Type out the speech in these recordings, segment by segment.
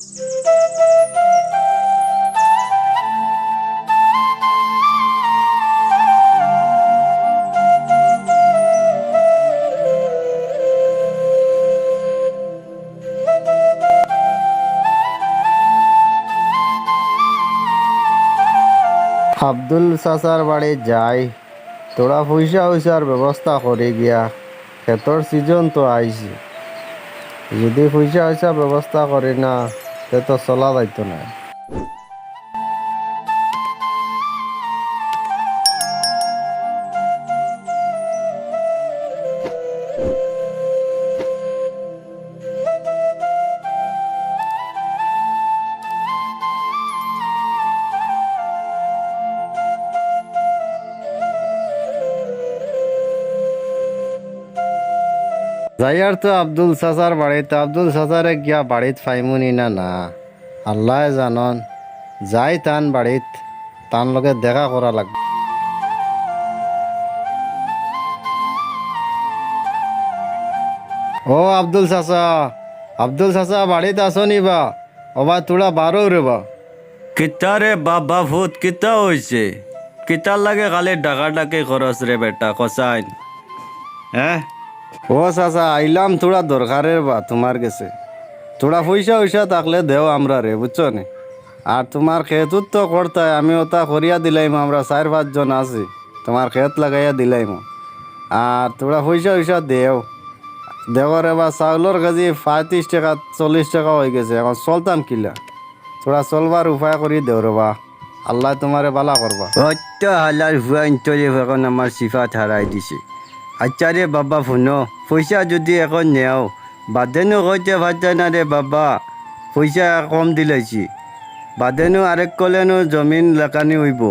আব্দুল চাচার বাড়ি যাই, তোরা পয়সা পয়সার ব্যবস্থা করে গিয়া। ক্ষেতর সিজন তো আইছি, যদি পয়সা পয়সা ব্যবস্থা করি না তে তো চলা যাইতো না। যাইয়ার তো আব্দুল চাচার বাড়িতে, আব্দুল চাচারে গিয়া বাড়িত ফাইমুনি না না আল্লাহ জানন। যাই তান বাড়িত, তান লগে দেখা করা লাগবে। ও আব্দুল চাচা, আব্দুল চাচা বাড়িতে আসো নি বা? ওবা তোরা বারো রে বা। কিতা রে বাবা ভূত কিতা হয়েছে? কিতার লাগে খালি ডাকাডাকি খরচ রে বেটা কসাইন। হ্যাঁ ও চাচা আইলাম তোরা দরকারের বা তোমার কাছে। তোরা পয়সা পয়সা থাকলে দেও আমরা রে, বুঝছো নি? আর তোমার খেতুত তো করতে আমি ওটা করিয়া দিলাইম, আমরা 4-5 জন আছি, তোমার খেত লাগাইয়া দিলাইম। আর তোরা পয়সা পয়সা দেও দেওয়ার এবার চাউলের কেজি 35 টাকা 40 টাকা হয়ে গেছে, এখন চলতাম কিলা? তোরা চলবার উপায় করি দেও রে বা, আল্লাহ তোমারে বালা করবা। অত্য হালার হুয়াইন তলে এখন আমার সিফাত হারাই দিছে। আচ্ছা রে বাবা শুনো, পয়সা যদি এখন নেও বাদেনো কইতে পারতে না রে বাবা, পয়সা কম দিলাইছি। বাদেনো আরেক কলেনো জমিন লেখানি হইব,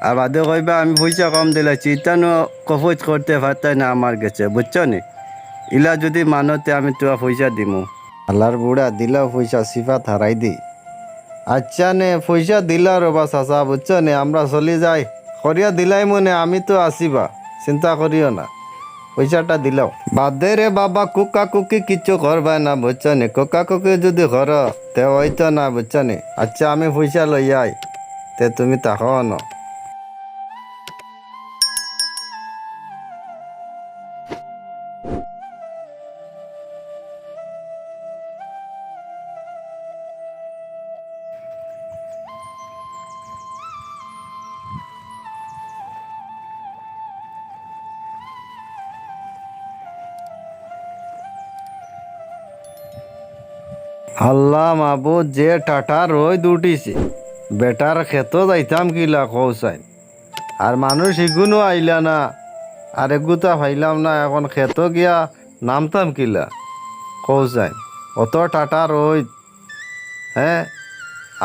আর বাদে কইবা আমি পয়সা কম দিলাইছি, ইতানো কফজ করতে পারতে না আমার কাছে, বুঝছো নি? ইলা যদি মানতে আমি তোরা পয়সা দিমু। আল্লাহর বুড়া দিলাও পয়সা সিফাত হারাই দি। আচ্ছা নে পয়সা দিলা রবা চাচা, বুঝছো নে? আমরা চলি যাই, করিয়া দিলাই মনে, আমি তো আসিবা, চিন্তা করিও না। পয়সাটা দিলাও বাদে রে বাবা, কুকা কুকি কিচ্ছু করবা না, বুঝছো নে? কুকা কুকি যদি কর তে হইতো না, বুঝছো নে? আচ্ছা আমি পয়সা লইয়াই, তে তুমি তাকো ন। আল্লাহ মাহবুদ, যে টাটা রই উঠিছে, বেটার খেত যাইতাম কিলা কৌসাই, আর মানুষ এগুনো আইলা না, আর এগুতা পাইলাম না, এখন খেত গিয়া নামতাম কিলা কৌসাই? অত টাটা রই, হ্যাঁ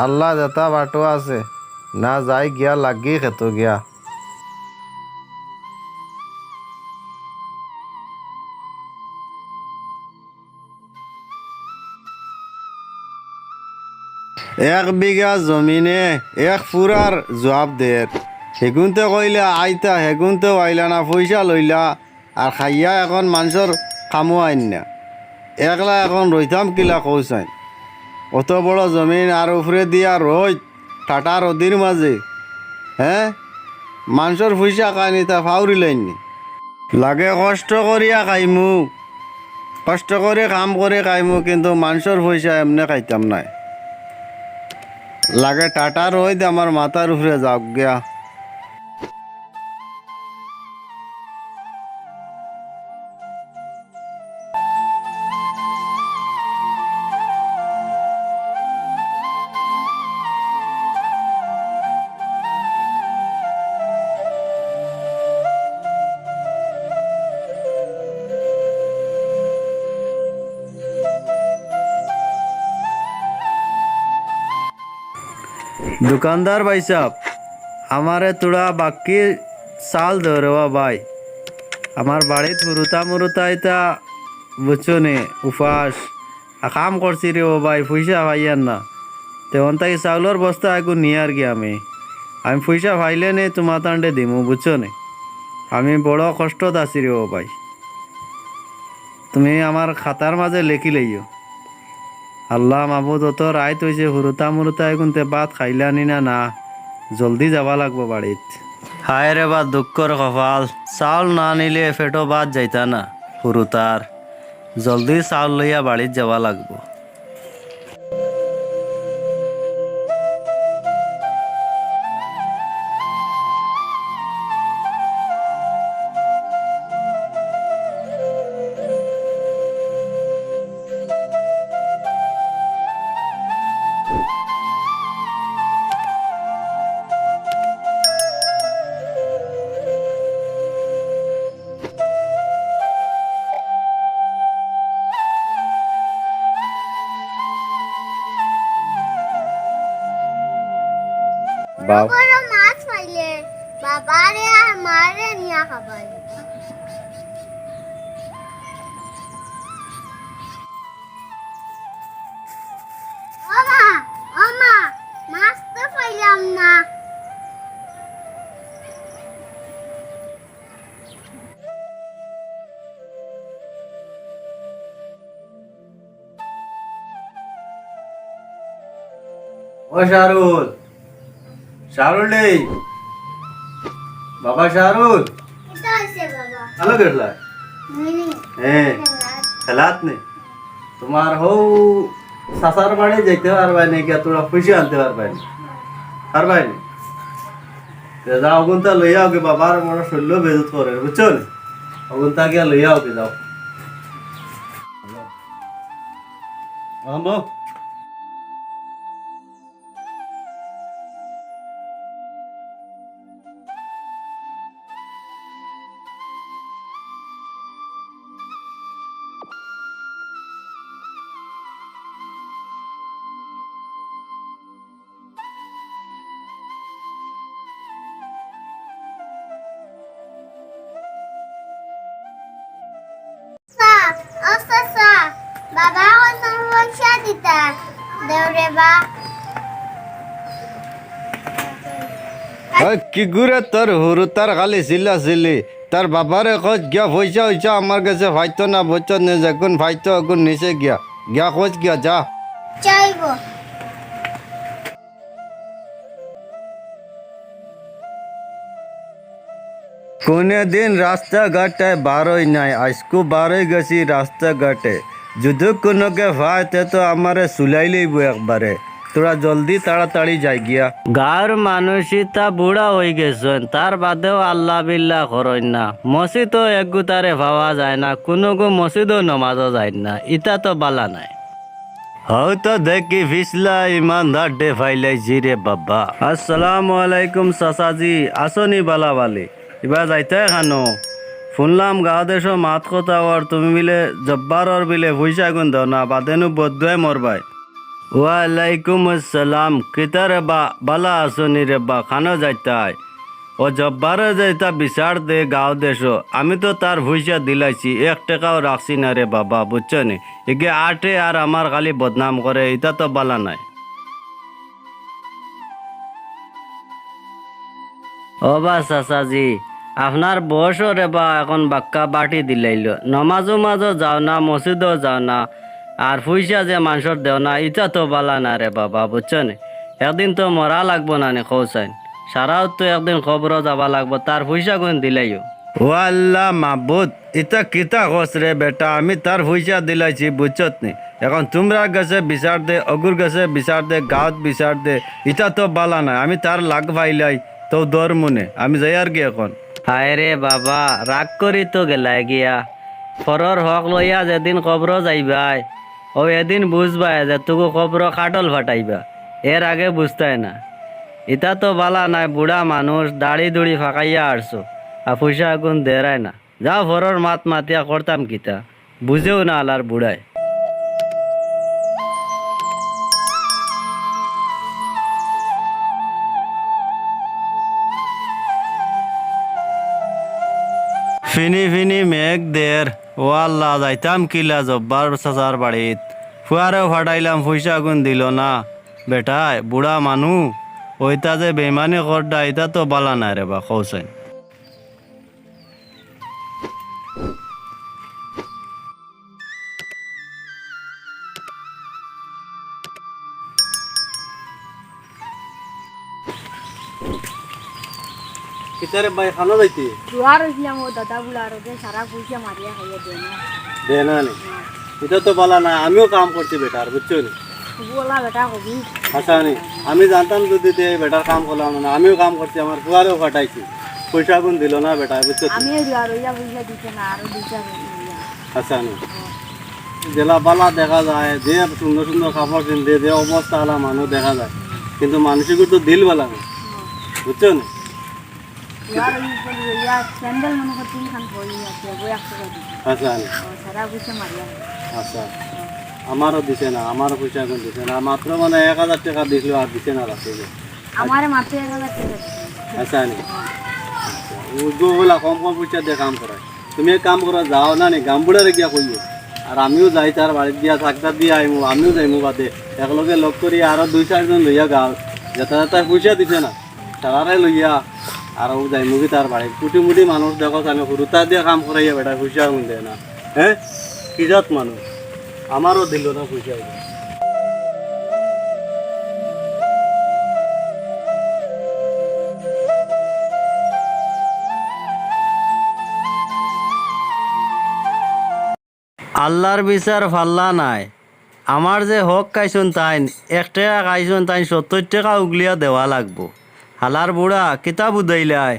আল্লাহ যেতা বাটো আছে, না যাই গিয়া লাগি খেত গিয়া। এক বিঘা জমিনে এক ফুরার জবাব দের, সেগুনতে কইলে আইতা, সেগুনতেও আইলা না, পয়সা লইলা আর খাইয়া এখন মানুষের কামো আইন না। একলা এখন রইতাম কিলা কৌসাইন? অত বড় জমিন আর উপরে দিয়া রই টাটা রদির মাঝে, হ্যাঁ মানুষের পয়সা খাইনি তা ফাউরি লাইননি। লাগে কষ্ট করিয়া খাইমু, কষ্ট করে কাম করে খাইমু, কিন্তু মানুষের পয়সা এমনি খাইতাম নাই। লাগে টাটা রই দে আমার মাথার উপরে যাক গিয়া। দোকানদার ভাই সাহেব, আমারে তোরা বাকি চাল ধরবা ভাই। আমার বাড়িত মুরুতা মুরুতা এটা বুঝছো নে উপাস কাম করছি রে ও ভাই, পয়সা ভাইয়ার না। তেমন তাই চাউলের বস্তা একটু নিয়ে আর কি আমি আমি পয়সা ভাইলে নে তোমার তান্ডে দিমু, বুঝছো নে? আমি বড় কষ্টত আছি রে ও ভাই, তুমি আমার খাতার মাঝে লেখি লইও। আল্লাহ মাবুদ অত রাইত হয়েছে হুরুতা মুরুতা এগুনতে ভাত খাইলানি না না জলদি যাবা লাগবো বাড়িত। হায় রে বা দুঃখর কপাল, চাউল না নিলে ফেটো ভাত যাইতা না হুরুতার। জলদি চাউল লইয়া বাড়িত যাবা লাগবো। বাপ বড় মাছ পাইলে বাবারে আর মারে নিয়া খাবার। ওমা ওমা মাছ তো পাইলাম না। ও শাহরুল, শাহরুল নেই বাবা, শাহরুল এটা হইছে বাবা ভালো গেলা। মিনি হ্যাঁ খেলাত নেই তোমার হৌ সাসার বাড়ি যেতে পারবাই নাকি তোরা পয়সা আনতে পারবাই না পারবাই না। যাও অগুনটা লইয়া ওকে বাবার মনে শৈল্য বেজত করে বুঝছো নি, অগুনটা গিয়া লইয়া ওকে যাও। আমো সা সা বাবা কত পয়সা দিতা দেউরে বা। কি ঘুরে তোর হুরু তার খালি চিল্লা চিল্লি, তার বাবারে খোঁজ গিয়া পয়সা হইছা আমার কাছে ফাইতো না বইতো না, যখন ফাইতো এখন নিচে গিয়া গিয়া খোঁজ গিয়া যা। চাইব কোনে দিন রাস্তাঘাটে বারোই নাই, আজকু বারোই গেছি রাস্তাঘাটে, যদি কোনোকে ভাইতে তো আমারে চুলাই লইব একবারে, তোরা জলদি তাড়াতাড়ি যাই গিয়া। গাঁর মানুষই তা বুড়া হয়ে গেছেন, তার বাদেও আল্লাহ বিল্লাহ করেন না, মসজিদও একগু তারে ভাবা যায় না, কোনো গো মসজিদও নমাজও যায় না, ইটা তো বালা নাই। হয়তো দেখি ফিসলা ইমানদার ডে ফাইলাইছি রে বাবা। আসসালামু আলাইকুম চাচাজি, আসনি বালা বালি, এবার যাইতে খানো শুনলাম গাঁও দেশ মাত কথা আর তুমি বিলে জব্বারর বিলে পয়সা গুন দাও না, বাদেনু বদুয়াই মরবাই। ওয়ালাইকুম আসসালাম, কিতা রে বা বালা আসনি রে বা, খানো যাইতাই ও জব্বারে যাইতা বিচার দে গাঁও দেশ, আমি তো তার পয়সা দিলাইছি, 1 টাকাও রাখছি না রে বাবা, বুঝছো নি, এগে আটে আর আমার খালি বদনাম করে, এটা তো বালা নাই। ও বা চাচাজি, আপনার বয়সও রে বা এখন বাক্কা বাটি দিলাইল, নমাজও মাঝও যাও না, মসজিদও যাও না, আর পয়সা যে মানুষের দেও না, ইটা তো বালা না রে বাবা, বুঝছো নি, একদিন তো মরা লাগবো না নি খৌসাইন, সারাও তো একদিন খবরও যাবা লাগবো, তার পয়সা কোন দিলাইও। ও আল্লাহ মাবুদ, ইটা কিতা খোঁজ রে বেটা, আমি তার পয়সা দিলাইছি বুঝছত নি, এখন তোমরা গেছে বিচার দে, অগুর গেছে বিচার দে, গাঁত বিচার দে, ইটা তো বালা নাই, আমি তার লাগ ভাইলাই তো দর মনে, আমি যাই আর কি এখন। হায় রে বাবা, রাগ করি তো গেলাই গিয়া, ফরর হক লইয়া যেদিন কবর যাইবাই, ও এদিন বুঝবাই যে তোকে কবর কাটল ফাটাইবা, এর আগে বুঝতাই না, ইটা তো বালা নাই, বুড়া মানুষ দাড়ি দুড়ি ফাঁকাইয়া আসছো, আর পয়সা আগুন দেরায় না, যাও ফরর মাত মাতিয়া করতাম কিতা, বুঝেও না আলার বুড়ায়। ফিনি ফিনি মেঘ দের, ও আল্লাহ যাইতাম কিলা জব্বার চাচার বাড়িত, ফুয়ারেও ফাটাইলাম পয়সা গুণ দিল না, বেটায় বুড়া মানু, ওইটা যে বেমানি করডা, এটা তো বালা নাই রে বা কৌসাইন। কিতারে ভাই খানো যাইতে দুয়ার হইছিলাম ও দাদা বুলার ওদের সারা পয়সা মারিয়া খাইয়া দেয় না দে না নি এটা তো বলা না আমিও কাম করছি বেটার বুঝছো নি বলা বেটা কবি আচ্ছা নি আমি জানতাম যদি তে বেটার কাম করলাম না আমিও কাম করছি আমার ফুয়ারেও কাটাইছি পয়সা গুণ দিল না বেটা বুঝছো তো? আমিও দুয়ার হইয়া পয়সা দিতে না আরো দুইটা হইয়া আচ্ছা নি জেলা বালা দেখা যায় যে সুন্দর সুন্দর কাপড় কিনতে যে অবস্থা হলা মানুষ দেখা যায় কিন্তু মানুষের তো দিল বালা না বুঝছো নি দুয়ার হইয়া স্যান্ডেল মনে করতে খান পড়ি আছে বই 100 টাকা দিছে আচ্ছা নি সারা পয়সা মারিয়া আচ্ছা আমারও দিছে না আমারও পয়সা এখন দিছে না মাত্র মানে 1000 টাকা দিছিল আর দিছে না রাখছে আমারে মাত্র 1000 টাকা দিছে আচ্ছা নি ওগুলা কম কম পয়সা দিয়ে কাম করায় তুমি এক কাম করা যাও না নি গামবুড়ারে গিয়া কইও আর আমিও যাই তার বাড়িতে দিয়া থাকতা দিয়ে আইমু আমিও যাইমু বাদে একলগে লগ করি আরো 2-4 জন লইয়া গাও যাতা পয়সা দিছে না তারারে লইয়া আর যাইমু কি তার বাড়ি কুটি মুটি মানুষ দেখো আমি হুরুতা দিয়ে কাম করাইয়া বেটা পয়সা গুন দেয় না হ্যাঁ কিজাত মানুষ আমারও দিল না পয়সা আল্লাহর বিচার ফাল্লা নাই আমার যে হক খাইছুন তাইন 1 টাকা খাইছুন তাইন 70 টাকা উগলিয়া দেওয়া লাগবো হালার বুড়া কিতাব উদাইলাই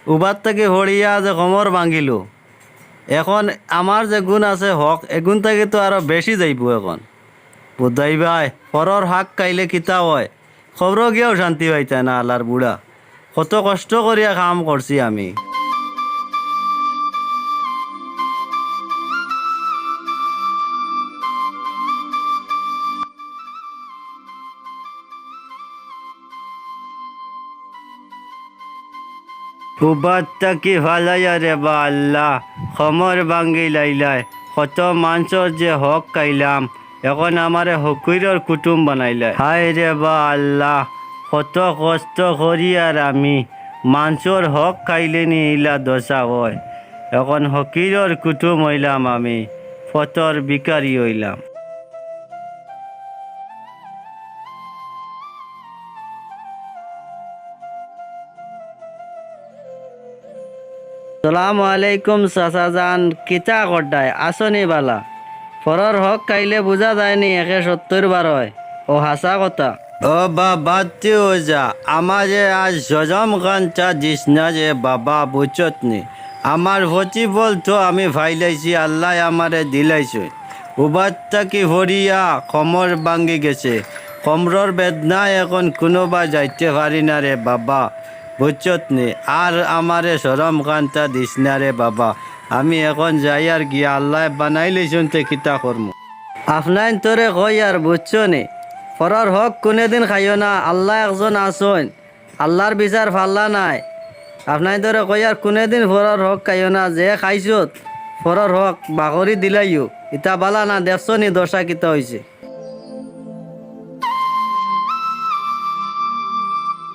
উবার থেকে হরিয়া যে কমর ভাঙিল এখন আমার যে গুণ আছে হক এগুণ থেকে তো আরো বেশি যাইব এখন বুধাইবাই পরর হাক খাইলে কিতা হয় খবর গিয়েও শান্তি পাইতা না আল্লাহর বুড়া কত কষ্ট করিয়া কাম করছি আমি উবারটা কি ভালাইয়া রে বা আল্লাহ খমর ভাঙ্গি লাইলাই কত মানুষের যে হক খাইলাম এখন আমারে হকুইরর কুটুম বানাইলাই হায় রে বা আল্লাহ কত কষ্ট করি আর আমি মানুষের হক খাইলে নি ইলা দশা হয় এখন হকিরর কুটুম হইলাম আমি ফতর বিকারি হইলাম সালামু আলাইকুম চাচাজান কিতা কর্দায় আসনি বালা পরর হক খাইলে বুঝা যায়নি 170 হয় ও হাসা কথা ও বাবাতে ও যা আমার যে আজ জজম খান চা দিস না যে বাবা বুঝত নি আমার ভচি বলতো আমি ভাইলাইছি আল্লাহ আমারে দিলাইছে উবারটা কি ভরিয়া কমর ভাঙ্গি গেছে কমরর বেদনা এখন কোনোবা যাইতে পারি না রে বাবা বুঝছত নি আর আমারে সরম কান্তা দিস না রে বাবা আমি এখন যাই আর গিয়া আল্লাহ বানাই লইছুন তে কিতা করম আপনার তোরে কই আর বুঝছ নি পরর হক কোনোদিন খাইও না আল্লাহ একজন আসুন আল্লাহর বিচার ফাল্লা নাই আপনার তোরে কই আর কোনোদিন পরর হক খাইও না যে খাইছত পরর হক বাগরি দিলাইও ইতা বালা না দেখছ নি দশা কিতা হয়েছে